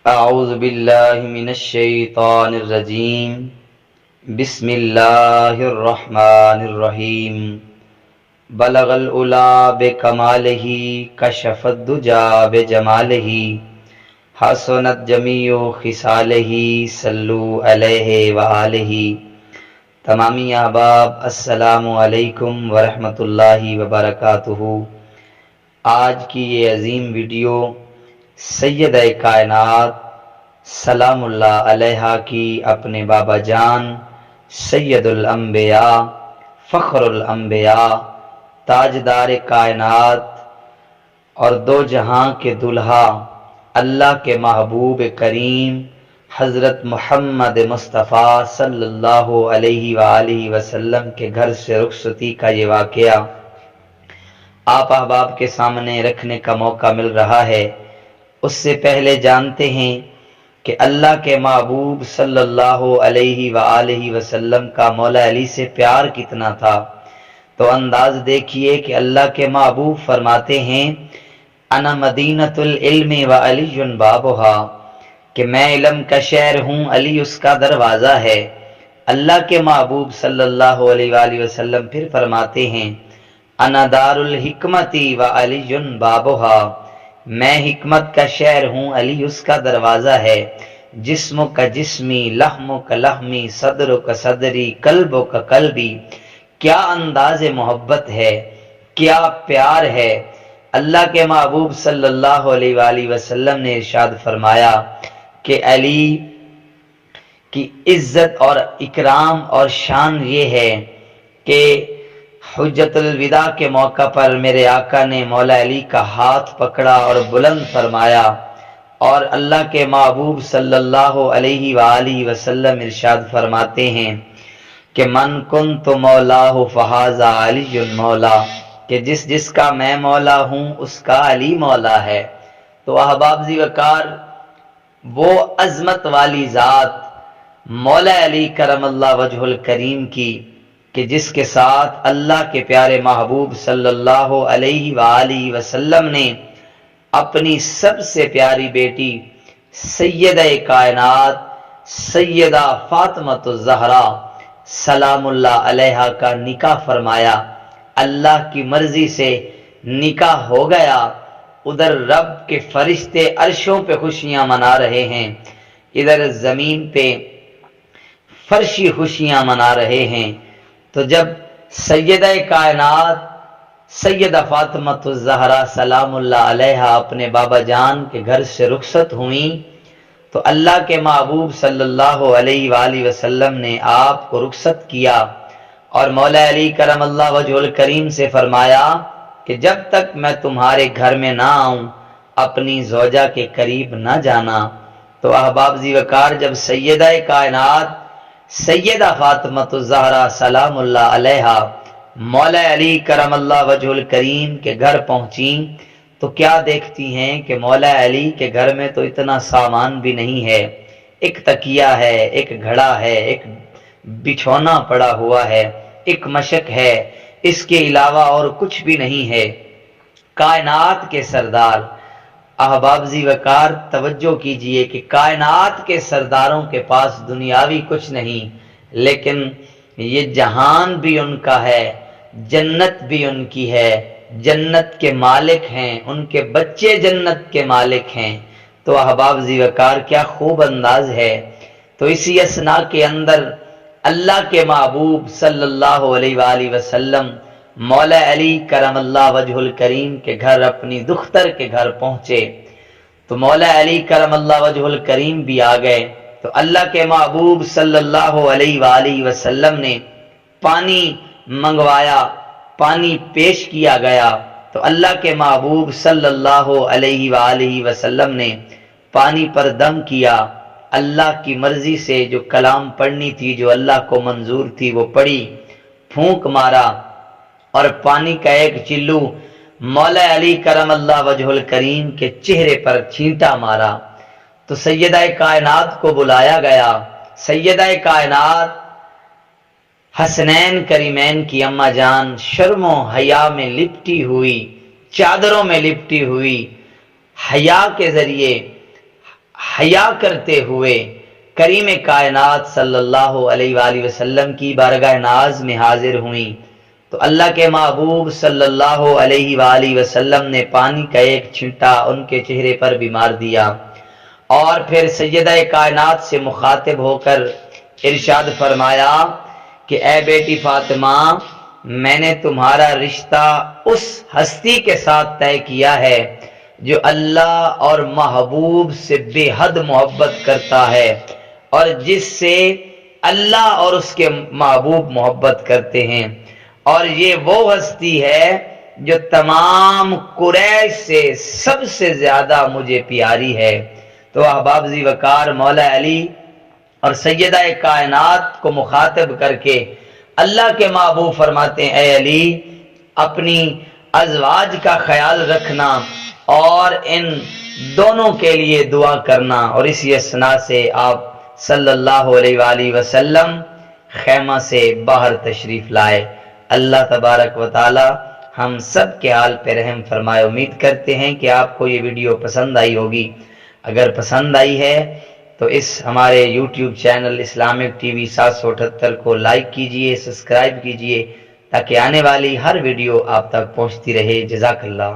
أعوذ بالله من الشيطان الرجيم. بسم الله الرحمن الرحيم. بلغ العلا بكماله كشف الدجى بجماله حسنت جميع خصاله صلوا علیہ وآلہ. تمامی احباب السلام علیکم ورحمۃ اللہ وبرکاتہ. آج کی یہ عظیم ویڈیو سیدہ کائنات سلام اللہ علیہا کی اپنے بابا جان سید الانبیاء فخر الانبیاء تاجدار کائنات اور دو جہاں کے دلہا اللہ کے محبوب کریم حضرت محمد مصطفیٰ صلی اللہ علیہ وآلہ وسلم کے گھر سے رخصتی کا یہ واقعہ آپ احباب کے سامنے رکھنے کا موقع مل رہا ہے. اس سے پہلے جانتے ہیں کہ اللہ کے محبوب صلی اللہ علیہ وآلہ وسلم کا مولا علی سے پیار کتنا تھا. تو انداز دیکھیے کہ اللہ کے محبوب فرماتے ہیں انا مدینۃ العلم وعلی بابھا، کہ میں علم کا شہر ہوں، علی اس کا دروازہ ہے. اللہ کے محبوب صلی اللہ علیہ وآلہ وسلم پھر فرماتے ہیں انا دار الحکمت وعلی بابھا، میں حکمت کا شہر ہوں، علی اس کا دروازہ ہے. جسم کا جسمی، لحم کا لحمی، صدر کا صدری، قلب کا قلبی. کیا انداز محبت ہے، کیا پیار ہے. اللہ کے محبوب صلی اللہ علیہ وآلہ وسلم نے ارشاد فرمایا کہ علی کی عزت اور اکرام اور شان یہ ہے کہ حجت الوداع کے موقع پر میرے آقا نے مولا علی کا ہاتھ پکڑا اور بلند فرمایا، اور اللہ کے محبوب صلی اللہ علیہ وآلہ وسلم ارشاد فرماتے ہیں کہ من کنت مولاہ فہذا علی مولا، کہ جس کا میں مولا ہوں اس کا علی مولا ہے. تو احباب وقار، وہ عظمت والی ذات مولا علی کرم اللہ وجہ الکریم کی کہ جس کے ساتھ اللہ کے پیارے محبوب صلی اللہ علیہ وآلہ وسلم نے اپنی سب سے پیاری بیٹی سیدہ کائنات سیدہ فاطمہ الزہرا سلام اللہ علیہا کا نکاح فرمایا. اللہ کی مرضی سے نکاح ہو گیا. ادھر رب کے فرشتے عرشوں پہ خوشیاں منا رہے ہیں، ادھر زمین پہ فرشی خوشیاں منا رہے ہیں. تو جب سیدہ کائنات سیدہ فاطمہ الزہرا سلام اللہ علیہا اپنے بابا جان کے گھر سے رخصت ہوئیں تو اللہ کے محبوب صلی اللہ علیہ وآلہ وسلم نے آپ کو رخصت کیا اور مولا علی کرم اللہ وجہ الکریم سے فرمایا کہ جب تک میں تمہارے گھر میں نہ آؤں اپنی زوجہ کے قریب نہ جانا. تو احباب وقار، جب سیدہ کائنات سیدہ فاطمہ الزہرا سلام اللہ علیہا مولا علی کرم اللہ وجہ الکریم کے گھر پہنچیں تو کیا دیکھتی ہیں کہ مولا علی کے گھر میں تو اتنا سامان بھی نہیں ہے. ایک تکیہ ہے، ایک گھڑا ہے، ایک بچھونا پڑا ہوا ہے، ایک مشک ہے، اس کے علاوہ اور کچھ بھی نہیں ہے. کائنات کے سردار، احباب وقار توجہ کیجئے کہ کائنات کے سرداروں کے پاس دنیاوی کچھ نہیں، لیکن یہ جہان بھی ان کا ہے، جنت بھی ان کی ہے، جنت کے مالک ہیں، ان کے بچے جنت کے مالک ہیں. تو احباب وقار کیا خوب انداز ہے. تو اسی اثناء کے اندر اللہ کے محبوب صلی اللہ علیہ وآلہ وسلم مولا علی کرم اللہ وجہ الکریم کے گھر اپنی دختر کے گھر پہنچے تو مولا علی کرم اللہ وجہ الکریم بھی آ گئے. تو اللہ کے محبوب صلی اللہ علیہ وآلہ وسلم نے پانی منگوایا، پانی پیش کیا گیا. تو اللہ کے محبوب صلی اللہ علیہ وآلہ وسلم نے پانی پر دم کیا. اللہ کی مرضی سے جو کلام پڑھنی تھی، جو اللہ کو منظور تھی، وہ پڑھی، پھونک مارا اور پانی کا ایک چلو مولا علی کرم اللہ وجہ الکریم کے چہرے پر چھینٹا مارا. تو سیدہ کائنات کو بلایا گیا. سیدہ کائنات حسنین کریمین کی اماں جان شرم و حیا میں لپٹی ہوئی، چادروں میں لپٹی ہوئی، حیا کے ذریعے حیا کرتے ہوئے کریم کائنات صلی اللہ علیہ وآلہ وسلم کی بارگاہ ناز میں حاضر ہوئیں تو اللہ کے محبوب صلی اللہ علیہ وآلہ وسلم نے پانی کا ایک چھینٹا ان کے چہرے پر بھی مار دیا، اور پھر سیدہ کائنات سے مخاطب ہو کر ارشاد فرمایا کہ اے بیٹی فاطمہ، میں نے تمہارا رشتہ اس ہستی کے ساتھ طے کیا ہے جو اللہ اور محبوب سے بے حد محبت کرتا ہے، اور جس سے اللہ اور اس کے محبوب محبت کرتے ہیں، اور یہ وہ ہستی ہے جو تمام قریش سے سب سے زیادہ مجھے پیاری ہے۔ تو احباب ذی وقار مولا علی اور سیدہ کائنات کو مخاطب کر کے اللہ کے محبوب فرماتے ہیں، اے علی، اپنی ازواج کا خیال رکھنا اور ان دونوں کے لیے دعا کرنا۔ اور اسی اسنا سے آپ صلی اللہ علیہ وآلہ وسلم خیمہ سے باہر تشریف لائے۔ اللہ تبارک و تعالی ہم سب کے حال پہ رحم فرمائے۔ امید کرتے ہیں کہ آپ کو یہ ویڈیو پسند آئی ہوگی۔ اگر پسند آئی ہے تو اس ہمارے YouTube channel Islamic T V 778 کو لائک کیجئے، سبسکرائب کیجئے، تاکہ آنے والی ہر ویڈیو آپ تک پہنچتی رہے۔ جزاک اللہ۔